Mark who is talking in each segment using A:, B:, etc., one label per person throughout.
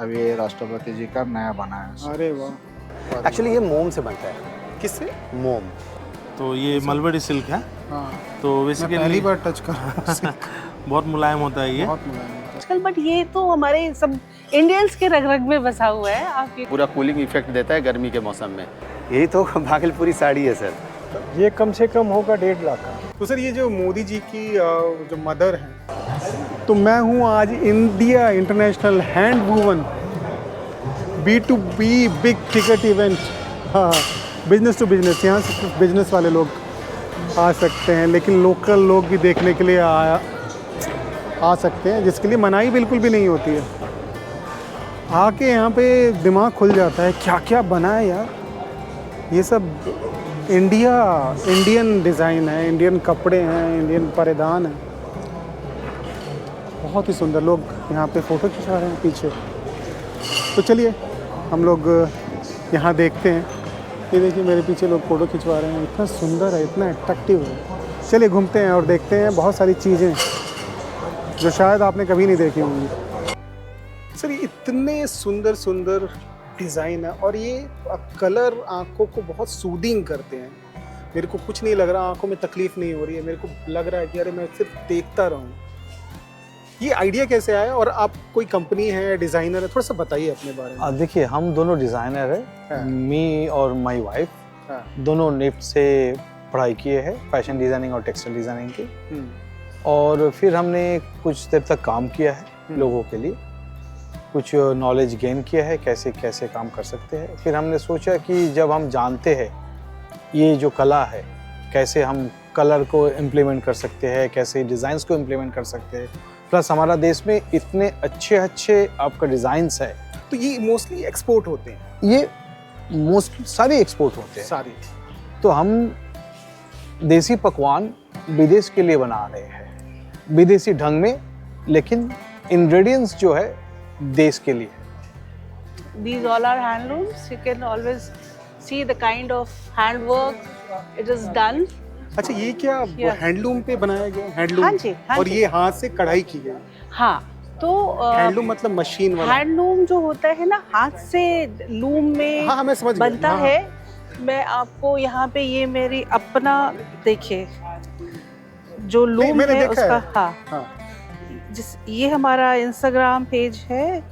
A: अभी ये राष्ट्रपति जी का नया बना है।
B: अरे वाह।
C: एक्चुअली ये मोम से बनता है।
B: किससे?
C: मोम।
D: तो ये मलबरी सिल्क है,
B: हाँ,
D: तो
B: मैं
D: बेसिकली
B: पहली बार टच कर रहा हूँ।
D: बहुत मुलायम होता है ये।
B: बहुत मुलायम है।
E: आजकल बट ये तो हमारे सब इंडियंस के रग रग में बसा हुआ है। आप ये
F: पूरा कूलिंग इफेक्ट देता है गर्मी के मौसम में।
C: यही तो भागलपुरी साड़ी है सर।
G: ये कम से कम होगा 1.5 लाख का।
B: तो सर ये जो मोदी जी की जो मदर हैं, तो मैं हूँ आज India international hand woven B2B big ticket event. हाँ, बिजनेस टू बिजनेस, यहाँ से सिर्फ बिजनेस वाले लोग आ सकते हैं, लेकिन लोकल लोग भी देखने के लिए आ सकते हैं, जिसके लिए मनाही बिल्कुल भी नहीं होती है। आके यहाँ पे दिमाग खुल जाता है, क्या क्या बना है यार। ये सब इंडियन डिज़ाइन है, इंडियन कपड़े हैं, इंडियन परिधान है। बहुत ही सुंदर। लोग यहाँ पे फ़ोटो खिंचा रहे हैं पीछे। तो चलिए हम लोग यहाँ देखते हैं। ये देखिए मेरे पीछे लोग फ़ोटो खिंचवा रहे हैं। इतना सुंदर है, इतना अट्रैक्टिव है। चलिए घूमते हैं और देखते हैं बहुत सारी चीज़ें जो शायद आपने कभी नहीं देखी होंगी। सर ये इतने सुंदर सुंदर डिज़ाइन है और ये कलर आंखों को बहुत सूदिंग करते हैं। मेरे को कुछ नहीं लग रहा, आंखों में तकलीफ नहीं हो रही है। मेरे को लग रहा है कि अरे मैं सिर्फ देखता रहूं। ये आइडिया कैसे आया और आप कोई कंपनी है, डिज़ाइनर है, थोड़ा सा बताइए अपने बारे में।
G: देखिए हम दोनों डिज़ाइनर
B: हाँ।
G: है, मी और माय वाइफ
B: हाँ।
G: दोनों निफ्ट से पढ़ाई किए हैं, फैशन डिज़ाइनिंग और टेक्सटाइल डिज़ाइनिंग की।
B: हम्म,
G: और फिर हमने कुछ देर तक काम किया है लोगों के लिए, कुछ नॉलेज गेन किया है कैसे कैसे काम कर सकते हैं। फिर हमने सोचा कि जब हम जानते हैं ये जो कला है, कैसे हम कलर को इम्प्लीमेंट कर सकते हैं, कैसे डिज़ाइंस को इम्प्लीमेंट कर सकते हैं, प्लस हमारा देश में इतने अच्छे अच्छे आपका डिज़ाइंस है।
B: तो ये मोस्टली एक्सपोर्ट होते हैं
G: ये मोस्ट सारे एक्सपोर्ट होते हैं।
B: सारे।
G: तो हम देसी पकवान विदेश के लिए बना रहे हैं, विदेशी ढंग में, लेकिन इंग्रेडिएंट्स जो है देश के लिए।
E: these all are handlooms. You can always see the kind of handwork it is done.
B: अच्छा, ये क्या
E: Yeah.
B: हैंडलूम पे बनाया गया? हैंडलूम।
E: हाँ जी, हाँ
B: और
E: जी।
B: ये हाथ से कढ़ाई की गई।
E: हाँ, तो
B: हैंडलूम मतलब मशीन वाला।
E: हैंडलूम जो होता है ना, हाथ से लूम में
B: हाँ, मैं समझ गया।
E: बनता
B: हाँ,
E: है। मैं आपको यहाँ पे ये मेरी अपना देखिए जो
B: नहीं,
E: लूम
B: मैंने
E: है
B: देखा
E: उसका।
B: है।
E: हाँ,
B: हाँ।
E: ये हमारा इंस्टाग्राम पेज है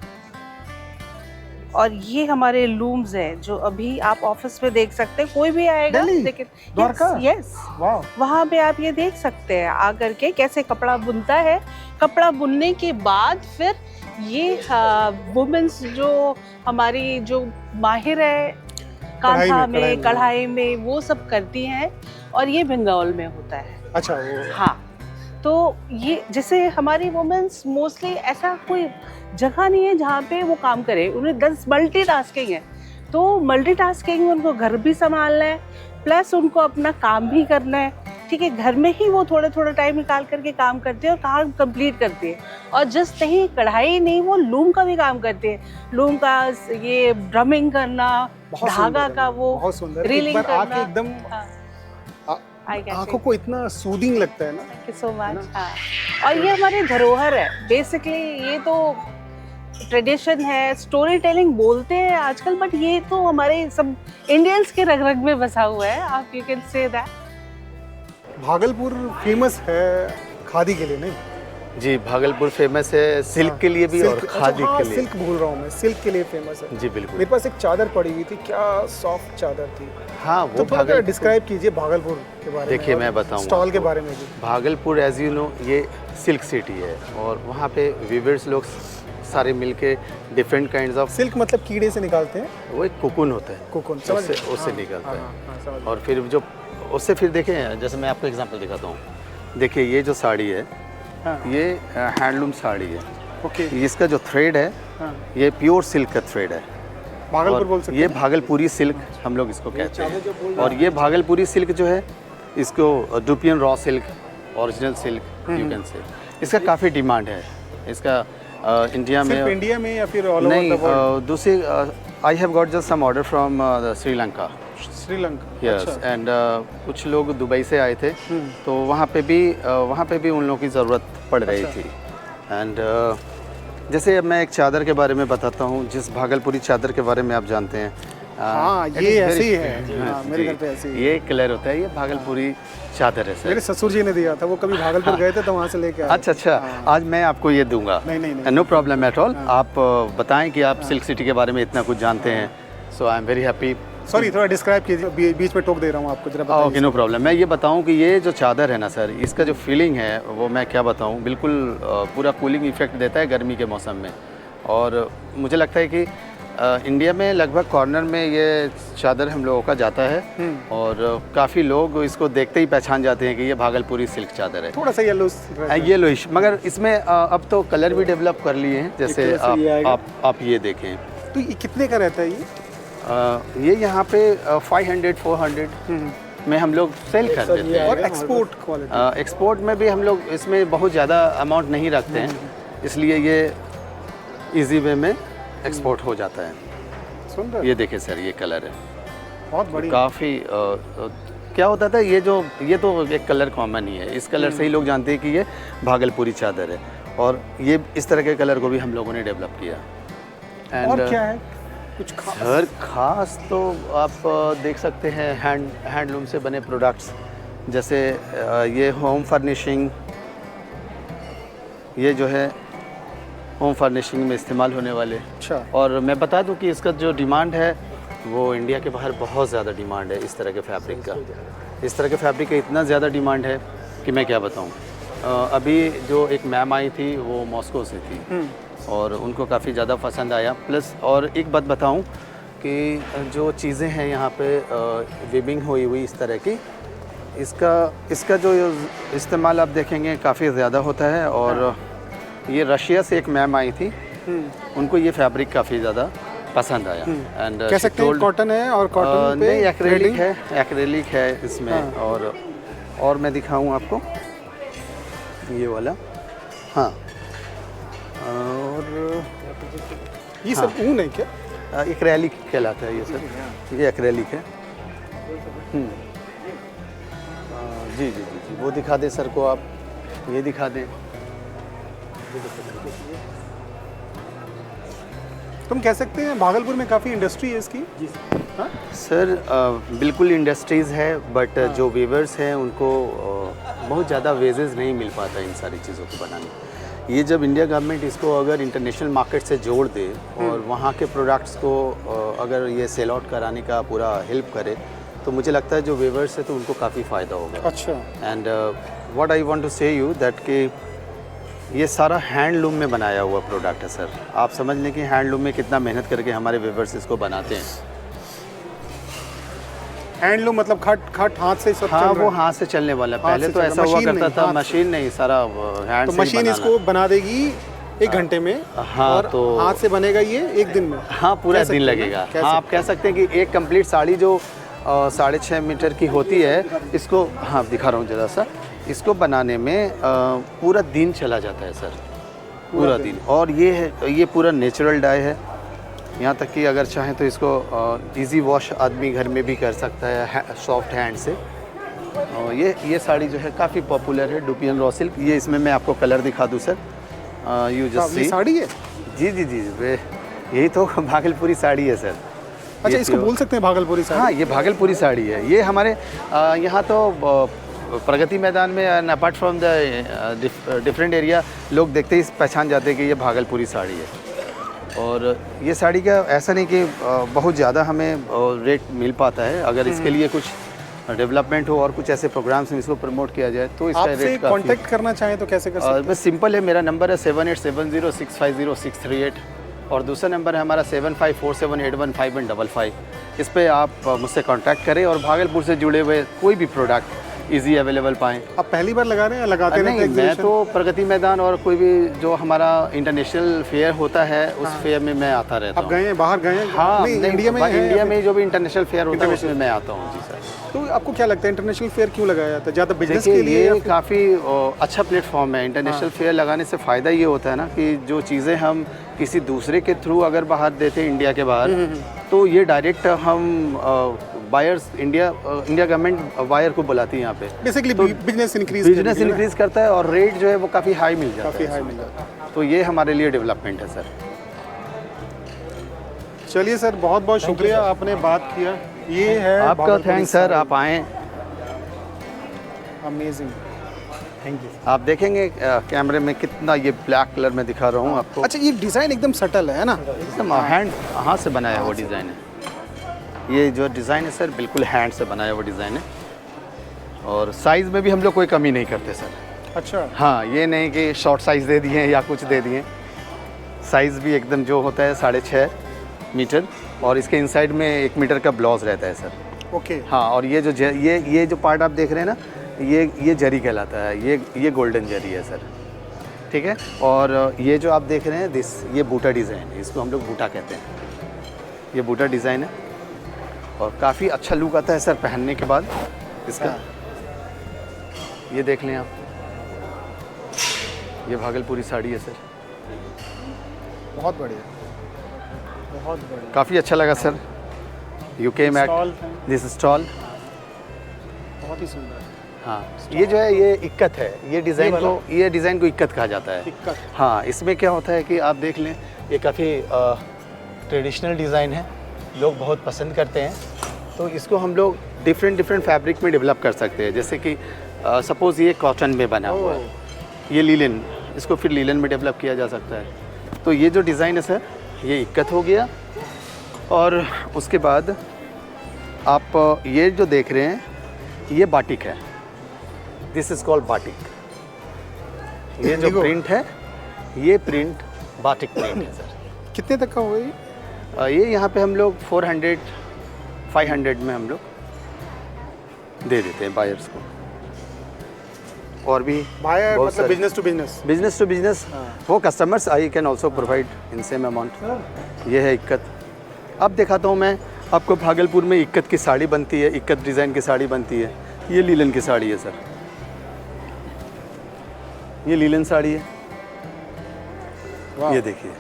E: और ये हमारे लूम्स है जो अभी आप ऑफिस में देख सकते हैं। कोई भी आएगा
B: दिल्ली?
E: लेकिन
B: द्वारका?
E: यस,
B: वाह।
E: वहाँ पे आप ये देख सकते हैं आकर के कैसे कपड़ा बुनता है। कपड़ा बुनने के बाद फिर ये वुमेन्स जो हमारी जो माहिर है कांथा में, कढ़ाई में, वो सब करती हैं और ये बंगाल में होता है।
B: अच्छा, वो
E: हाँ, तो ये जैसे हमारी वुमेन्स मोस्टली ऐसा कोई जगह नहीं है जहाँ पे वो काम करे। उन्हें 10 मल्टीटास्किंग है, तो मल्टीटास्किंग में उनको घर भी संभालना है प्लस उनको अपना काम भी करना है। ठीक है, घर में ही वो थोड़ा थोड़ा टाइम निकाल करके काम करते हैं और काम कंप्लीट करते हैं। और जस्ट नहीं कढ़ाई नहीं, वो लूम का भी काम करते हैं। लूम का ये ड्रमिंग करना,
B: बहुत
E: धागा
B: सुंदर
E: का
B: है,
E: वो
B: बहुत सुंदर।
E: रीलिंग
B: एक बार आके
E: करना।
B: एकदम
E: हाँ,
B: आंखों को इतना सूदिंग लगता है ना।
E: Thank you so much. हाँ, और ये हमारी धरोहर है बेसिकली। ये तो ट्रेडिशन है, स्टोरी टेलिंग बोलते हैं आजकल, बट ये तो हमारे सब इंडियंस के रग रग में बसा हुआ है। आप you can say that.
B: Bhagalpur famous है खादी के लिए, नहीं?
F: जी, भागलपुर फेमस है सिल्क के लिए भी और
B: सिल्क।
F: खादी
B: अच्छा, हाँ,
F: के लिए।
B: सिल्क भूल रहा हूँ मैं, सिल्क के लिए फेमस है।
F: जी बिल्कुल।
B: मेरे पास एक चादर पड़ी हुई थी, क्या सॉफ्ट चादर थी।
F: हाँ, वो
B: तो थोड़ा
F: भागलपुर
B: डिस्क्राइब कीजिए भागलपुर के बारे में।
F: देखिए,
B: और
F: मैं बताऊंगा
B: स्टॉल के
F: आपको।
B: बारे में भी।
F: भागलपुर एज यू नो ये सिल्क सिटी है और वहाँ पे वीवर्स लोग सारे मिलके डिफरेंट काइंड्स ऑफ
B: सिल्क मतलब कीड़े से निकालते हैं?
F: वो एक कोकून होता है,
B: कोकून,
F: उससे निकलता है। और फिर जो उससे फिर देखें, जैसे मैं आपको एग्जांपल दिखाता हूँ। देखिए ये जो साड़ी है, ये हैंडलूम साड़ी है।
B: ओके।
F: इसका जो थ्रेड है, ये प्योर सिल्क का थ्रेड है।
B: भागलपुर
F: और
B: बोल सकते
F: ये
B: हैं।
F: भागलपुरी सिल्क हम लोग इसको कहते हैं। और ये भागलपुरी सिल्क जो है, इसको dupion raw silk, original silk you can say. इसका काफ़ी डिमांड है। इसका इंडिया में,
B: सिर्फ इंडिया में या फिर ऑल ओवर
F: नहीं,
B: द वर्ल्ड?
F: दूसरी I have got just some order from Sri Lanka.
B: Sri Lanka.
F: Yes, and कुछ लोग दुबई से आए थे, तो वहाँ पे भी उन लोगों की ज़रूरत पड़ रही थी। एंड जैसे अब मैं एक चादर के बारे में बताता हूँ, जिस भागलपुरी चादर के बारे में आप जानते हैं।
B: हाँ,
F: it
B: ये
F: is
B: ऐसे
F: very
B: ही है।
F: special।
B: हाँ, मेरे घर पे ऐसे ही है।
F: ये कलर होता है, ये भागलपुरी चादर है
B: मेरे
F: सर।
B: ससुर जी ने दिया था, वो कभी भागलपुर गए थे तो वहाँ से लेके आए।
F: अच्छा अच्छा, आज मैं आपको ये दूंगा।
B: नहीं।
F: No problem at all. आप बताएं कि आप सिल्क सिटी के बारे में इतना कुछ जानते हैं, so I am very happy.
B: Sorry, थोड़ा डिस्क्राइब कीजिए, बीच में टोक दे रहा हूँ आपको, जरा
F: ओके, नो प्रॉब्लम। मैं ये बताऊं कि ये जो चादर है ना सर, इसका जो फीलिंग है वो मैं क्या बताऊं, बिल्कुल पूरा कूलिंग इफेक्ट देता है गर्मी के मौसम में। और मुझे लगता है कि इंडिया में लगभग कॉर्नर में ये चादर हम लोगों का जाता है और काफ़ी लोग इसको देखते ही पहचान जाते हैं कि ये भागलपुरी सिल्क चादर है।
B: थोड़ा सा
F: येलोइश, मगर इसमें अब तो कलर भी डेवलप कर लिए हैं। जैसे आप ये देखें,
B: तो ये कितने का रहता है ये?
F: ये यहाँ पे 500-400 में हम लोग सेल कर देते हैं।
B: और एक्सपोर्ट क्वालिटी?
F: एक्सपोर्ट में भी हम लोग इसमें बहुत ज़्यादा अमाउंट नहीं रखते हैं, इसलिए ये इजी वे में एक्सपोर्ट हो जाता है।
B: सुंदर।
F: ये देखें सर, ये कलर है
B: बहुत बढ़िया।
F: काफ़ी क्या होता था, ये तो एक कलर कॉमन ही है, इस कलर से ही लोग जानते हैं कि ये भागलपुरी चादर है। और ये इस तरह के कलर को भी हम लोगों ने डेवलप किया।
B: और क्या है कुछ खास?
F: सर खास तो आप देख सकते हैं हैंडलूम से बने प्रोडक्ट्स, जैसे ये होम फर्निशिंग, ये जो है होम फर्निशिंग में इस्तेमाल होने वाले।
B: अच्छा।
F: और मैं बता दूं कि इसका जो डिमांड है वो इंडिया के बाहर बहुत ज़्यादा डिमांड है इस तरह के फैब्रिक का। इस तरह के फैब्रिक का इतना ज़्यादा डिमांड है कि मैं क्या बताऊं। अभी जो एक मैम आई थी वो मॉस्को से थी और उनको काफ़ी ज़्यादा पसंद आया। प्लस और एक बात बताऊं कि जो चीज़ें हैं यहाँ पे वीविंग हुई इस तरह की, इसका जो इस्तेमाल आप देखेंगे काफ़ी ज़्यादा होता है। और ये रशिया से एक मैम आई थी, उनको ये फैब्रिक काफ़ी ज़्यादा पसंद आया। एंड
B: कह सकते हैं कॉटन है, और कॉटन पे
F: नहीं, एक्रेलिक है इसमें। हाँ। और मैं दिखाऊं आपको ये वाला। हाँ, और
B: ये सब ऊन है क्या?
F: एक्रेलिक कहलाता है ये सर, ये एक्रेलिक है। जी, वो दिखा दें सर को, आप ये दिखा दें।
B: तुम कह सकते हैं भागलपुर में काफ़ी इंडस्ट्री है इसकी? हाँ?
F: सर बिल्कुल इंडस्ट्रीज़ है, बट जो वीवर्स हैं उनको बहुत ज़्यादा वेजेस नहीं मिल पाता इन सारी चीज़ों को बनाने। ये जब इंडिया गवर्नमेंट इसको अगर इंटरनेशनल मार्केट से जोड़ दे और वहाँ के प्रोडक्ट्स को अगर ये सेल आउट कराने का पूरा हेल्प करे, तो मुझे लगता है जो वीवर्स है तो उनको काफ़ी फ़ायदा होगा।
B: अच्छा।
F: And what I want to say you that कि ये सारा हैंडलूम में बनाया हुआ प्रोडक्ट है सर। आप समझ लें कि हैंडलूम में कितना मेहनत करके हमारे वीवर्स इसको बनाते हैं।
B: हैंडलूम मतलब खट हाथ से सब?
F: हाँ, वो हाथ से चलने वाला है। पहले तो ऐसा हुआ करता था, मशीन नहीं, सारा हैंड से।
B: तो मशीन इसको बना देगी 1 घंटे में?
F: हाँ,
B: और
F: तो
B: हाथ से बनेगा ये 1 दिन में?
F: हाँ, पूरा दिन लगेगा। हाँ, आप कह सकते हैं कि एक कंप्लीट साड़ी जो 6.5 मीटर की होती है, इसको, हाँ दिखा रहा हूँ ज़रा सा, इसको बनाने में पूरा दिन चला जाता है सर, पूरा दिन। और ये पूरा नेचुरल डाई है, यहाँ तक कि अगर चाहें तो इसको इजी वॉश आदमी घर में भी कर सकता है सॉफ्ट हैंड से। और ये साड़ी जो है काफ़ी पॉपुलर है, डुपियन रॉ सिल्क। ये इसमें मैं आपको कलर दिखा दूँ sir, you just see.
B: Sari है?
F: जी, यही तो भागलपुरी साड़ी है सर।
B: अच्छा, इसको बोल सकते हैं भागलपुरी साड़ी?
F: हाँ, ये भागलपुरी साड़ी है। ये हमारे यहाँ तो प्रगति मैदान में, and apart from the different area, लोग देखते ही पहचान जाते हैं कि ये भागलपुरी साड़ी है। और ये साड़ी का ऐसा नहीं कि बहुत ज़्यादा हमें रेट मिल पाता है। अगर इसके लिए कुछ डेवलपमेंट हो और कुछ ऐसे प्रोग्राम्स में इसको प्रमोट किया जाए तो इसका रेट काफ़ी।
B: कांटेक्ट करना चाहें तो कैसे कर सकते हैं?
F: बस सिंपल है, मेरा नंबर है 7870650638 और दूसरा नंबर है हमारा 7547815155। इस पे आप मुझसे कांटेक्ट करें और भागलपुर से जुड़े हुए कोई भी प्रोडक्ट इजी अवेलेबल पाएँ।
B: आप पहली बार लगा रहे हैं या लगाते हैं?
F: नहीं, मैं तो प्रगति मैदान और कोई भी जो हमारा इंटरनेशनल फेयर होता है उस फेयर में मैं आता रहता हूँ।
B: आप गए हैं, बाहर गए हैं?
F: हाँ,
B: इंडिया में
F: जो भी इंटरनेशनल फेयर होता है उसमें मैं आता हूँ। जी सर।
B: तो आपको क्या लगता है इंटरनेशनल फेयर क्यों लगाया जाता है? ज़्यादा बिजनेस के लिए?
F: ये काफ़ी अच्छा प्लेटफॉर्म है। इंटरनेशनल फेयर लगाने से फ़ायदा ये होता है ना कि जो चीज़ें हम किसी दूसरे के थ्रू अगर बाहर देते हैं इंडिया के बाहर, तो ये डायरेक्ट हम बायर्स इंडिया गवर्नमेंट बायर को बुलाती है यहाँ पे।
B: बेसिकली बिजनेस
F: बिजनेस इंक्रीज करता है और रेट जो है वो काफ़ी हाई मिल जाता
B: काफ़ी
F: है।
B: हाई मिल जाता है।
F: तो ये हमारे लिए डेवलपमेंट है सर।
B: चलिए सर, बहुत बहुत शुक्रिया, आपने बात किया। ये है
F: आपका
B: भागलपुरी
F: थैंक्स सर, आप आएँ।
B: Amazing, thank you.
F: आप देखेंगे कैमरे में कितना ये ब्लैक कलर में दिखा रहा हूँ आपको।
B: अच्छा, ये डिज़ाइन एकदम सटल है ना?
F: एकदम हैंड हाथ से बनाया हुआ डिज़ाइन है। ये जो डिज़ाइन है सर बिल्कुल हैंड से बनाया हुआ डिज़ाइन है। और साइज़ में भी हम लोग कोई कमी नहीं करते सर।
B: अच्छा,
F: हाँ, ये नहीं कि शॉर्ट साइज़ दे दिए या कुछ दे दिए। साइज़ भी एकदम जो होता है 6.5 मीटर, और इसके इनसाइड में 1 मीटर का ब्लाउज रहता है सर।
B: ओके।
F: हाँ, और ये जो ये जो पार्ट आप देख रहे हैं ना, ये जरी कहलाता है। ये गोल्डन जरी है सर, ठीक है। और ये जो आप देख रहे हैं ये बूटा डिज़ाइन है, इसको हम लोग बूटा कहते हैं। ये बूटा डिज़ाइन है और काफ़ी अच्छा लुक आता है सर पहनने के बाद इसका। ये देख लें आप, ये भागलपुरी साड़ी है सर।
B: बहुत बढ़िया, बहुत बढ़िया।
F: काफ़ी अच्छा लगा sir. You came at
B: stall
F: this stall.
B: बहुत ही सुंदर।
F: हाँ, ये जो है ये इक्कत है। ये डिज़ाइन को इक्कत कहा जाता है।
B: इक्कत।
F: हाँ, इसमें क्या होता है कि आप देख लें, ये काफ़ी ट्रेडिशनल डिज़ाइन है, लोग बहुत पसंद करते हैं। तो इसको हम लोग डिफरेंट फैब्रिक में डेवलप कर सकते हैं। जैसे कि सपोज़ ये कॉटन में बना हुआ है, ये लीलन, इसको फिर लीलन में डेवलप किया जा सकता है। तो ये जो डिज़ाइन है सर, ये इक्कत हो गया। और उसके बाद आप ये जो देख रहे हैं, ये बाटिक है। This is called batik. ये जो प्रिंट है, ये प्रिंट बाटिक प्रिंट है सर।
B: कितने तक का होगा ये?
F: ये यहाँ पे हम लोग 400-500 में हम लोग दे देते हैं बायर्स को। और भी
B: बायर
F: बहुत
B: मतलब
F: सारे-
B: बिजनेस टू बिजनेस।
F: वो customers I can also provide in same amount. ये है इक्कत। अब दिखाता हूँ मैं आपको, भागलपुर में इक्कत की साड़ी बनती है, इक्कत डिज़ाइन की साड़ी बनती है। ये लीलन की साड़ी है सर, ये लीलन साड़ी है। ये देखिए।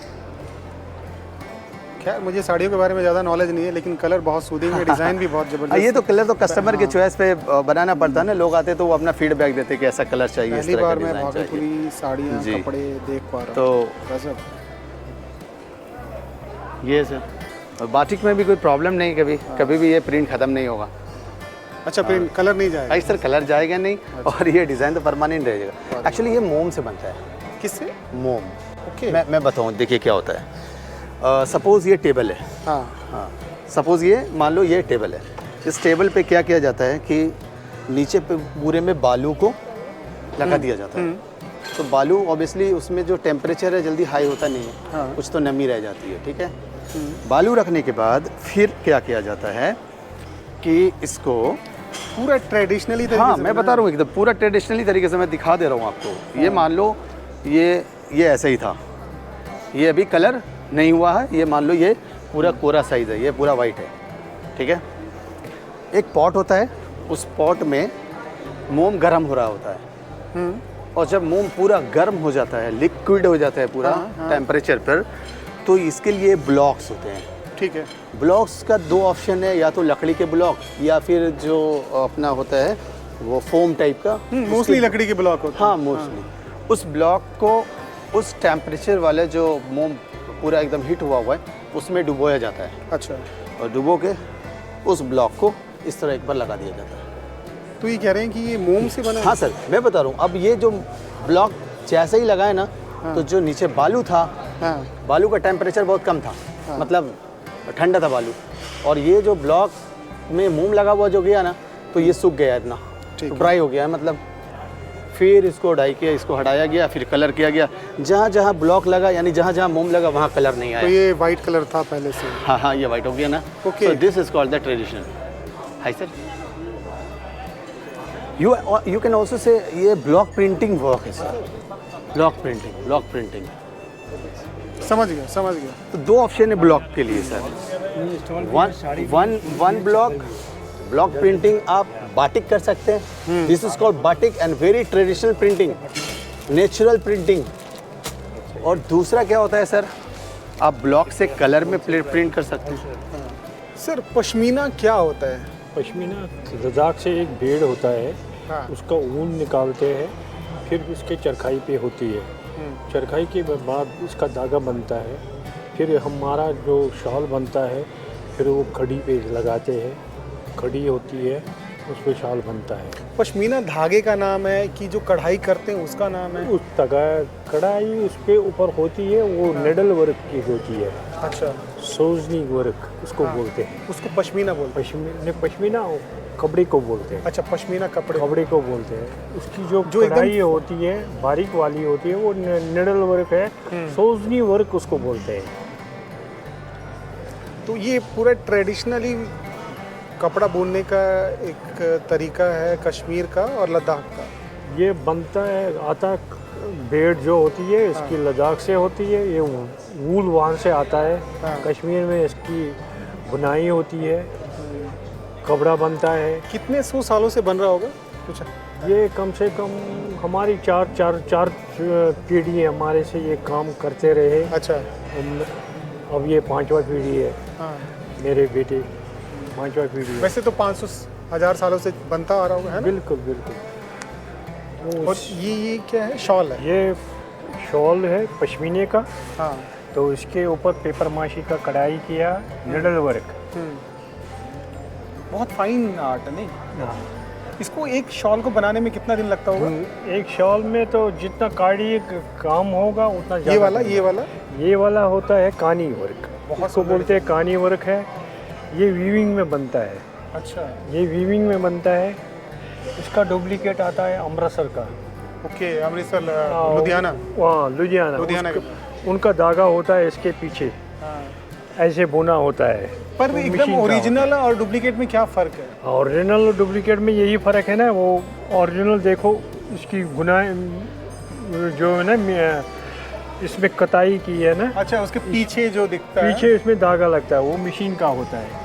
B: खैर, मुझे साड़ियों के बारे में ज़्यादा नॉलेज नहीं है, लेकिन कलर बहुत सूदिंग है, डिज़ाइन भी बहुत ज़बरदस्त।
F: ये तो कलर तो कस्टमर के चॉइस पे बनाना पड़ता है ना। लोग आते तो वो अपना फीडबैक देते कि ऐसा कलर चाहिए, इस
B: पहली
F: तरह का
B: बार मैं
F: डिज़ाइन चाहिए।
B: भागलपुरी साड़ियाँ,
F: जी।
B: कपड़े देख पा रहा
F: तो
B: हूँ। गजब।
F: ये सर, और बाटिक में भी कोई प्रॉब्लम नहीं, कभी भी ये प्रिंट ख़त्म नहीं होगा।
B: अच्छा, प्रिंट कलर नहीं जाएगा?
F: सर कलर जाएगा नहीं। और ये डिज़ाइन तो परमानेंट रहेगा। एक्चुअली ये मोम से बनता है।
B: किससे?
F: मोम।
B: ओके।
F: मैं बताऊँ, देखिए क्या होता है। सपोज़ ये टेबल है।
B: हाँ,
F: सपोज़ ये मान लो ये टेबल है। इस टेबल पे क्या किया जाता है कि नीचे पे पूरे में बालू को लगा दिया जाता है। तो बालू ऑब्वियसली उसमें जो टेम्परेचर है जल्दी हाई होता नहीं है।
B: हाँ।
F: कुछ तो नमी रह जाती है, ठीक है। बालू रखने के बाद फिर क्या किया जाता है कि इसको
B: पूरा ट्रेडिशनली तरीके
F: हाँ,
B: से
F: मैं बता रहा हूँ एकदम पूरा ट्रेडिशनली तरीके से मैं दिखा दे रहा हूँ आपको। ये मान लो ये ऐसा ही था, ये अभी कलर नहीं हुआ है। ये मान लो ये पूरा कोरा साइज़ है, ये पूरा वाइट है, ठीक है। एक पॉट होता है, उस पॉट में मोम गर्म हो रहा होता है। और जब मोम पूरा गर्म हो जाता है, लिक्विड हो जाता है पूरा टेम्परेचर पर, तो इसके लिए ब्लॉक्स होते हैं।
B: ठीक है।
F: ब्लॉक्स का 2 ऑप्शन है, या तो लकड़ी के ब्लॉक या फिर जो अपना होता है वो फोम टाइप का।
B: मोस्टली लकड़ी के ब्लॉक होते हैं।
F: हाँ, मोस्टली उस ब्लॉक को उस टेम्परेचर वाले जो मोम पूरा एकदम हीट हुआ है उसमें डुबोया जाता है।
B: अच्छा,
F: और डुबो के उस ब्लॉक को इस तरह एक बार लगा दिया जाता है।
B: तो ये कह रहे हैं कि ये मोम से बना है?
F: हाँ सर, मैं बता रहा हूँ। अब ये जो ब्लॉक जैसे ही लगाए ना, तो जो नीचे बालू था,
B: हाँ,
F: बालू का टेम्परेचर बहुत कम था, मतलब ठंडा था बालू। और ये जो ब्लॉक में मोम लगा हुआ जो गया ना, तो ये सूख गया इतना, ड्राई हो गया है मतलब। फिर इसको डाई किया, इसको हटाया गया, फिर कलर किया गया। जहाँ जहाँ ब्लॉक लगा, यानी जहाँ जहाँ मोम लगा, वहाँ कलर नहीं
B: तो
F: आया।
B: ये वाइट कलर था पहले से?
F: हाँ, ये वाइट हो गया ना।
B: Okay.
F: So this is called the traditional. Hi sir. You can also say ये ब्लॉक प्रिंटिंग वर्क है सर। Block printing.
B: समझ गया।
F: तो 2 ऑप्शन है ब्लॉक के लिए सर। वन ब्लॉक प्रिंटिंग आप बाटिक कर सकते हैं। This is called batik and very traditional printing, natural printing. और दूसरा क्या होता है सर, आप ब्लॉक से कलर में प्रिंट कर सकते हैं।
B: सर, पश्मीना क्या होता है?
H: पश्मीना लद्दाख से एक भेड़ होता है,
B: हाँ।
H: उसका ऊन निकालते हैं, फिर उसके चरखाई पे होती है। चरखाई के बाद इसका धागा बनता है, फिर हमारा जो शॉल बनता है, फिर वो खड़ी पे लगाते हैं, खड़ी होती है, उस पर शाल बनता है।
B: पश्मीना धागे का नाम है कि जो कढ़ाई करते हैं उसका नाम है?
H: उस कढ़ाई उस पे ऊपर होती है, वो निडल वर्क की होती है।
B: अच्छा,
H: सोजनी वर्क उसको
B: हाँ।
H: बोलते हैं।
B: उसको पश्मीना बोलते हैं?
H: पश्मीना कपड़े को बोलते हैं।
B: अच्छा, पश्मीना कपड़े
H: को बोलते हैं। उसकी जो
B: जो एकदम-
H: कढ़ाई होती है, बारीक वाली होती है, वो निडल वर्क है, सोजनी वर्क उसको बोलते हैं।
B: तो ये पूरा ट्रेडिशनली कपड़ा बुनने का एक तरीका है कश्मीर का और लद्दाख का।
H: ये बनता है, आता भेड़ जो होती है इसकी लद्दाख से होती है, ये वूल वहाँ से आता है।
B: हाँ।
H: कश्मीर में इसकी बुनाई होती है, कपड़ा बनता है।
B: कितने सौ सालों से बन रहा होगा कुछ?
H: ये कम से कम हमारी चार पीढ़ी हमारे से ये काम करते रहे।
B: अच्छा,
H: अब ये 5वां पीढ़ी है,
B: हाँ।
H: मेरे बेटे 5वां पीढ़ी है।
B: वैसे तो 500,000 सालों से बनता आ रहा होगा, है ना?
H: बिल्कुल बिल्कुल।
B: और ये क्या है? शॉल है?
H: ये शॉल है पश्मीने का,
B: हाँ।
H: तो इसके ऊपर पेपर माशी का कढ़ाई किया, निडल वर्क।
B: बहुत फाइन आर्ट है, नहीं? इसको एक शॉल को बनाने में कितना दिन लगता होगा?
H: एक शॉल में तो जितना काड़ी काम होगा उतना
B: ये
H: ज़्यादा।
B: वाला
H: ये वाला होता है कानी वर्क,
B: बहुत
H: इसको
B: सुंदर
H: बोलते हैं कानी वर्क है। ये वीविंग में बनता है,
B: अच्छा,
H: ये वीविंग में बनता है। इसका डुप्लीकेट आता है अमृतसर का।
B: ओके, अमृतसर, लुधियाना।
H: वहाँ लुधियाना उनका धागा होता है इसके पीछे,
B: हाँ।
H: ऐसे बुना होता है।
B: पर
H: वो
B: एकदम
H: मशीन का
B: ओरिजिनल और डुप्लीकेट में क्या फ़र्क है?
H: ओरिजिनल और डुप्लीकेट में यही फ़र्क है ना। वो ओरिजिनल देखो, इसकी बुनाई जो है ना, इसमें कताई की है ना।
B: अच्छा, उसके पीछे जो दिखता है,
H: पीछे इसमें धागा लगता है, वो मशीन का होता है।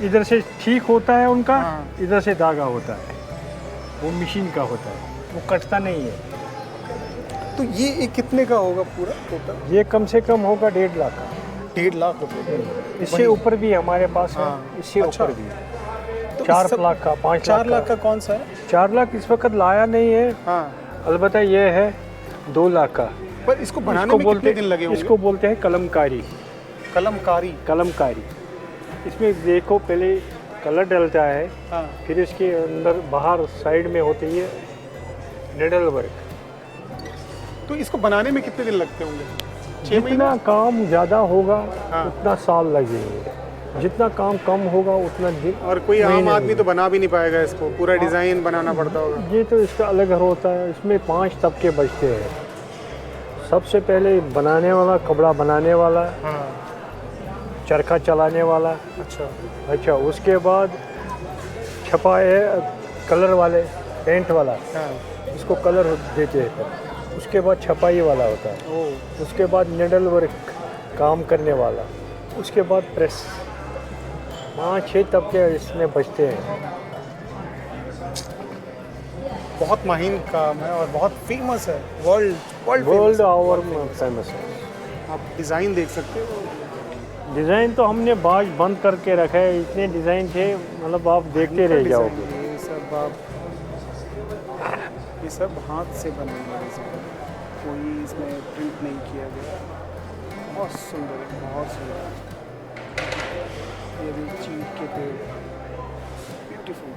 H: इधर से ठीक होता है उनका,
B: हाँ।
H: इधर से धागा होता है, वो मशीन का होता है, वो कटता नहीं है।
B: तो ये कितने का होगा पूरा टोटल?
H: ये कम से कम होगा 1.5 लाख का।
B: 1.5 लाख रुपए?
H: इससे ऊपर भी हमारे पास है,
B: हाँ।
H: इससे
B: अच्छा।
H: ऊपर भी।
B: तो
H: 4 लाख का, 5
B: 4
H: लाख
B: लाख का कौन सा है?
H: 4 लाख इस वक्त लाया नहीं है,
B: हाँ।
H: अलबत्ता ये है 2 लाख का।
B: पर इसको बनाने में कितने दिन लगे होंगे?
H: इसको बोलते हैं कलमकारी।
B: कलमकारी।
H: इसमें देखो, पहले कलर डलता है,
B: हाँ।
H: फिर इसके अंदर बाहर साइड में होती है निडल वर्क।
B: तो इसको बनाने में कितने दिन लगते होंगे? 6 महीने?
H: जितना काम ज़्यादा होगा
B: हाँ।
H: उतना साल लगेंगे, जितना काम कम होगा उतना दिन।
B: और कोई आम
H: महीने
B: आदमी तो बना भी नहीं पाएगा इसको, पूरा डिज़ाइन बनाना पड़ता होगा।
H: ये तो इसका अलग होता है। इसमें 5 तबके बचते हैं। सबसे पहले बनाने वाला, कपड़ा बनाने वाला,
B: हाँ।
H: चरखा चलाने वाला। अच्छा, उसके बाद छपाए कलर वाले, पेंट वाला,
B: हाँ।
H: इसको कलर देते हैं। उसके बाद छपाई वाला होता है, उसके बाद निडल वर्क काम करने वाला, उसके बाद प्रेस। 5-6 तबके इसमें बचते हैं।
B: बहुत महीन काम है और बहुत फेमस है, वर्ल्ड
H: ओवर फेमस है।
B: आप डिज़ाइन देख सकते हो।
H: डिज़ाइन तो हमने बाज बंद करके रखा है, इतने डिज़ाइन थे, मतलब आप देखते रह जाओगे।
B: ये सब हाथ से बने हुए डिज़ाइन, कोई इसमें प्रिंट नहीं किया गया। बहुत सुंदर है, बहुत सुंदर। ये भी चीट के पेड़, ब्यूटीफुल।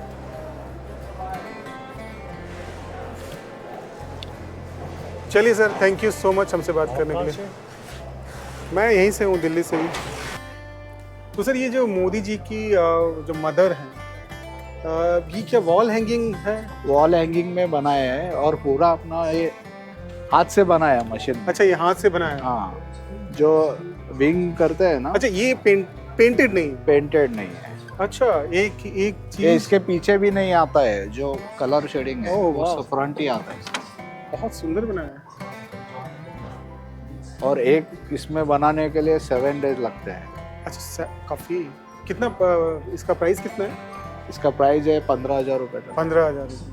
B: चलिए sir, thank you so much हमसे बात करने के लिए। मैं यहीं से हूँ, दिल्ली से ही। तो सर, ये जो मोदी जी की जो मदर हैं, ये क्या वॉल हैंगिंग है?
A: वॉल हैंगिंग में बनाया है और पूरा अपना ये हाथ से बनाया मशीन।
B: अच्छा, ये हाथ से बनाया है?
A: हाँ, जो विंग करते हैं ना।
B: अच्छा, ये पेंटेड नहीं?
A: पेंटेड नहीं है।
B: अच्छा, एक चीज
A: ये इसके पीछे भी नहीं आता है, जो कलर शेडिंग है
B: ओह,
A: वो
B: वाह।
A: फ्रंट ही आता है।
B: बहुत सुंदर बनाया है।
A: और एक इसमें बनाने के लिए 7 डेज लगते हैं।
B: अच्छा, काफ़ी। कितना इसका प्राइस कितना है?
A: इसका प्राइस है 15,000 रुपये का।
B: 15,000 रुपये।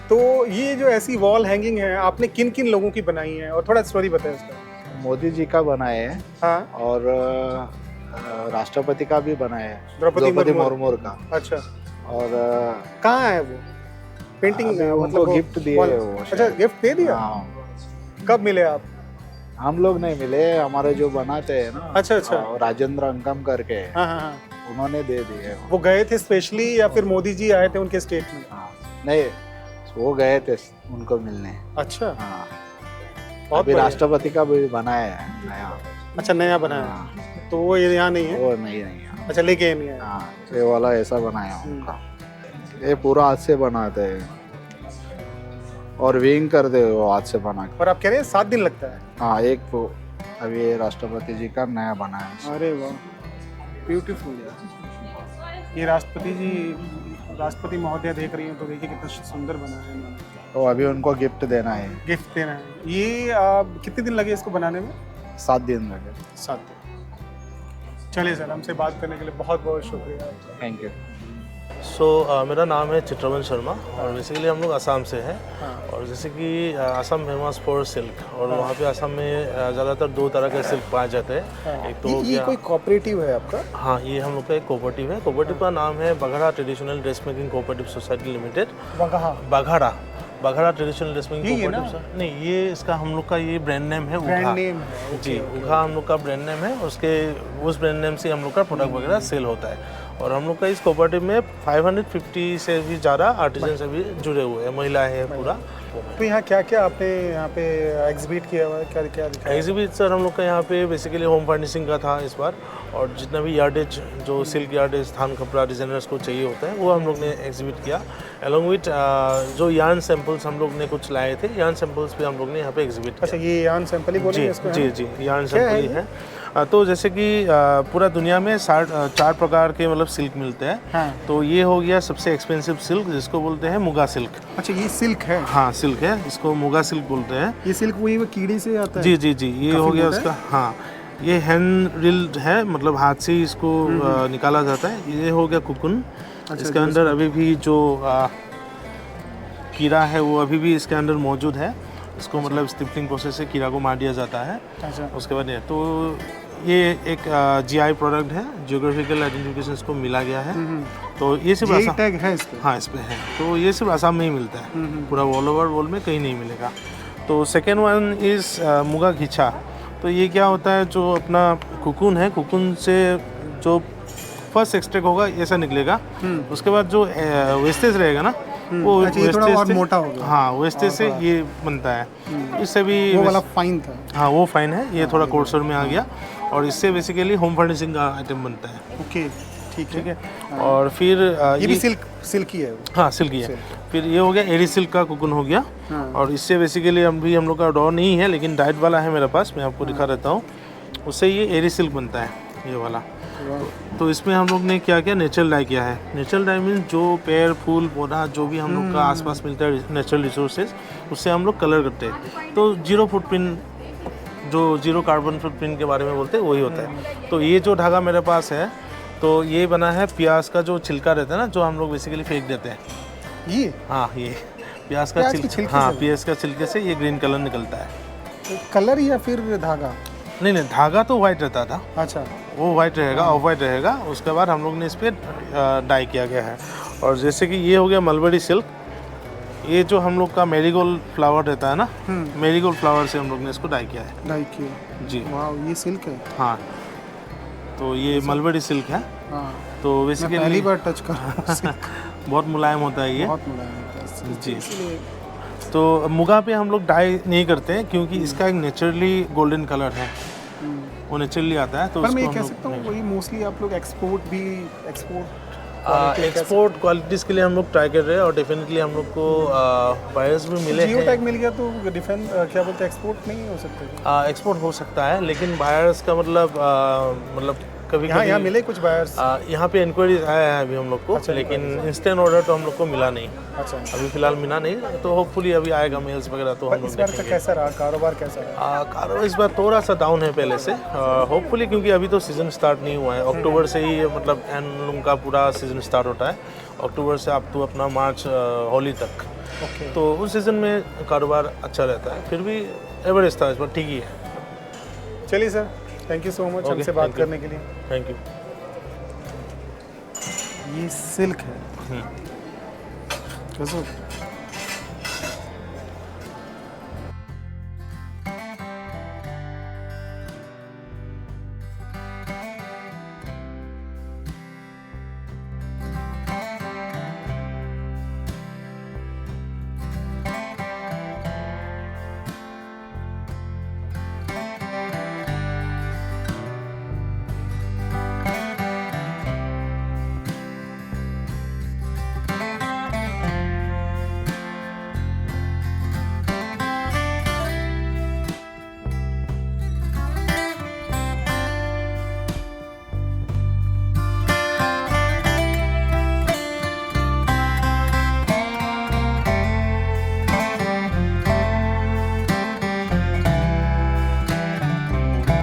B: तो ये जो ऐसी वॉल हैंगिंग है, आपने किन किन लोगों की बनाई है और थोड़ा स्टोरी बताएं उसका।
A: मोदी जी का बनाए हैं,
B: हाँ।
A: और राष्ट्रपति का भी बनाया है,
B: द्रौपदी
A: मुर्मू का।
B: अच्छा।
A: और
B: कहाँ है वो पेंटिंग?
A: अभी उनको गिफ्ट दिए
B: wall-
A: वो
B: अच्छा
A: शायद।
B: गिफ्ट दे दिया?
A: हाँ,
B: कब मिले आप?
A: हम लोग नहीं मिले, हमारे जो बनाते हैं ना,
B: अच्छा अच्छा।
A: राजेंद्र अंकम करके,
B: हाँ हाँ हाँ।
A: उन्होंने दे दिए।
B: वो गए थे स्पेशली या फिर मोदी जी आए थे उनके स्टेट में?
A: हाँ, नहीं, वो गए थे उनको मिलने।
B: अच्छा
A: हाँ,
B: बहुत
A: अभी
B: बढ़िया।
A: राष्ट्रपति का भी बनाया है नया।
B: अच्छा नया बनाया,
A: हाँ,
B: तो वो ये यहाँ नहीं है?
A: वो नहीं।
B: अच्छा लेके नहीं आया।
A: हाँ, ये वाला ऐसा बनाया उनका। ये पूरा हाथ से बनाते हैं और विंग करते हैं वो हाथ से बना के।
B: और आप कह रहे हैं 7 दिन लगता है?
A: हाँ, एक वो अभी ये राष्ट्रपति जी का नया बनाया है।
B: अरे वाह ब्यूटीफुल यार। ये राष्ट्रपति महोदय देख रही हैं तो देखिए कितना सुंदर बना है इन्होंने।
A: तो अभी उनको गिफ्ट देना है।
B: गिफ्ट देना है। ये आप कितने दिन लगे इसको बनाने में?
A: 7 दिन लगे।
B: 7 दिन। चलिए सर, हमसे बात करने के लिए बहुत बहुत शुक्रिया।
A: Thank you.
D: मेरा नाम है चित्रवन शर्मा और बेसिकली हम लोग असम से हैं। और जैसे कि असम फेमस फॉर सिल्क, और वहाँ पे असम में ज़्यादातर 2 तरह के सिल्क पाए जाते हैं। एक तो हो
B: ये
D: गया,
B: कोई कोऑपरेटिव है आपका?
D: हाँ, ये हम लोग का एक कोऑपरेटिव है। कोऑपरेटिव का नाम है Baghda traditional dress making cooperative society limited. Baghda traditional dress making
B: ये ना?
D: कोऑपरेटिव। नहीं, ये इसका हम लोग का ये ब्रांड नेम है
B: ब्रांड
D: उखा।
B: नेम है?
D: जी, उखा हम लोग का ब्रांड नेम है। उस ब्रांड नेम से हम लोग का प्रोडक्ट वगैरह सेल होता है। और हम लोग का इस कोऑपरेटिव में 550 से भी ज़्यादा आर्टिजन से भी जुड़े हुए हैं, महिलाएं हैं पूरा।
B: तो यहाँ क्या क्या आपने यहाँ पे एग्जिबिट किया हुआ है? क्या क्या दिखा है?
D: एग्जिबिट सर हम लोग का यहाँ पे बेसिकली होम फर्निशिंग का था इस बार, और जितना भी यार्डेज, जो सिल्क यार्डेज, थान कपड़ा डिज़ाइनर्स को चाहिए होता है, वो हम लोग ने एग्जिबिट किया। अलॉन्ग विथ जो यार्न सैंपल्स हम लोग ने कुछ लाए थे, यार्न सैंपल्स भी हम लोग ने यहाँ पे एग्जिबिट किया।
B: अच्छा, ये यार्न सैंपल ही बोलेंगे इसको?
D: जी, यार्न सैंपल ही है। तो जैसे कि पूरा दुनिया में 4 प्रकार के मतलब सिल्क मिलते हैं।
B: हाँ।
D: तो ये हो गया सबसे एक्सपेंसिव सिल्क, जिसको बोलते हैं मुगा सिल्क।
B: अच्छा, ये सिल्क है?
D: हाँ, सिल्क है, इसको मुगा सिल्क बोलते हैं।
B: ये सिल्क वही वो कीड़े से आता है?
D: जी, ये हो गया उसका। हाँ, ये हैंड रिल्ड है, मतलब हाथ से ही इसको निकाला जाता है। ये हो गया कुकुन। इसके अंदर अभी भी जो कीड़ा है वो अभी भी इसके अंदर मौजूद है। इसको मतलब स्टिपलिंग प्रोसेस से कीड़ा को मार दिया जाता है।
B: अच्छा।
D: उसके बाद तो ये एक जीआई प्रोडक्ट है, जियोग्राफिकल आइडेंटिफिकेशन इसको मिला गया है। तो ये सिर्फ
B: यही टैग है इस पे?
D: हाँ, इस पे है। तो ये सिर्फ असम में ही मिलता है, पूरा ऑल ओवर वर्ल्ड में कहीं नहीं मिलेगा। तो सेकेंड वन इज़ मुगा घिचा। तो ये क्या होता है, जो अपना कुकुन है, कुकुन से जो फर्स्ट एक्सट्रैक्ट होगा ऐसा निकलेगा। उसके बाद जो वेस्टेज रहेगा ना, वो
B: ये थोड़ा और मोटा होगा।
D: हाँ, वेस्टेज से ये बनता है। इससे भी
B: वो वाला फाइन था?
D: हाँ, वो फाइन है। ये थोड़ा कोर्सर में आ गया, और इससे बेसिकली होम फर्निशिंग का आइटम बनता है।
B: ओके, ठीक है।
D: और फिर
B: ये भी सिल्क ही है?
D: हाँ, सिल्क ही है। फिर ये हो गया एरी सिल्क का कुकुन हो गया। और इससे बेसिकली हम लोग का डॉ नहीं है, लेकिन डाइट वाला है मेरे पास, मैं आपको दिखा देता हूँ। उससे ये एरी सिल्क बनता है, ये वाला। तो इसमें हम लोग ने क्या किया, नेचुरल डाई किया है। नेचुरल डाई मीन्स जो पेड़, फूल, पौधा जो भी हम लोग का आसपास मिलता है नेचुरल रिसोर्सेज, उससे हम लोग कलर करते हैं। तो 0 फुटप्रिंट, जो 0 कार्बन फुटप्रिंट के बारे में बोलते हैं, वही होता है। तो ये जो धागा मेरे पास है, तो ये बना है प्याज का जो छिलका रहता है ना, जो हम लोग बेसिकली फेंक देते हैं।
B: ये?
D: हाँ, ये प्याज का छिलका। हाँ, प्याज का छिलके से ये ग्रीन कलर निकलता है।
B: कलर या फिर धागा?
D: नहीं, धागा तो वाइट रहता था।
B: अच्छा,
D: वो वाइट रहेगा, ऑफ वाइट रहेगा। उसके बाद हम लोग ने इस पर डाई किया गया है। और जैसे कि ये हो गया मलबरी सिल्क। ये जो हम लोग का मेरीगोल्ड फ्लावर रहता है ना, मेरीगोल्ड फ्लावर से हम लोग ने इसको डाई किया है।
B: डाई किया?
D: जी।
B: वाह, ये सिल्क है?
D: हाँ, तो ये मलबरी सिल्क है।
B: हाँ,
D: तो
B: मैं
D: बेसिकली
B: पहली बार टच कर रहा हूँ।
D: बहुत मुलायम होता है ये।
B: बहुत मुलायम होता है
D: जी।
B: इसलिए।
D: तो मुगा पे हम लोग डाई नहीं करते हैं, क्योंकि इसका एक नेचुरली गोल्डन कलर है, वो नेचुरली आता है। तो
B: पर मैं ये
D: उसको
B: कह
D: हम
B: सकता
D: लोग
B: हूँ, वही मोस्टली आप लोग एक्सपोर्ट
D: एक्सपोर्ट क्वालिटीज़ के लिए हम लोग ट्राई कर रहे हैं, और डेफिनेटली हम लोग को बायर्स भी मिले
B: जियो
D: हैं।
B: टैग मिल गया तो डिफेंस क्या बोलते हैं, एक्सपोर्ट नहीं हो सकते?
D: एक्सपोर्ट हो सकता है, लेकिन बायर्स का मतलब कभी
B: यहाँ मिले कुछ बायर्स?
D: यहाँ पे इंक्वायरीज आया है अभी हम लोग को।
B: अच्छा,
D: लेकिन इंस्टेंट ऑर्डर तो हम लोग को मिला नहीं।
B: अच्छा,
D: अभी फिलहाल मिला नहीं, तो होपफुली अभी आएगा मेल्स वगैरह, तो हम लोग
B: इस बार का
D: देखेंगे।
B: कैसा रहा कारोबार, कैसा रहा?
D: कारोबार इस बार थोड़ा सा डाउन है पहले से, होपफुली, क्योंकि अभी तो सीज़न स्टार्ट नहीं हुआ है। अक्टूबर से ही मतलब हैंडलूम का पूरा सीज़न स्टार्ट होता है, अक्टूबर से अप टू अपना मार्च होली तक। तो उस सीज़न में कारोबार अच्छा रहता है। फिर भी एवरेज था इस बार, ठीक ही है।
B: चलिए sir, thank you so much हमसे बात करने के लिए।
D: Thank you.
B: ये सिल्क है गजब।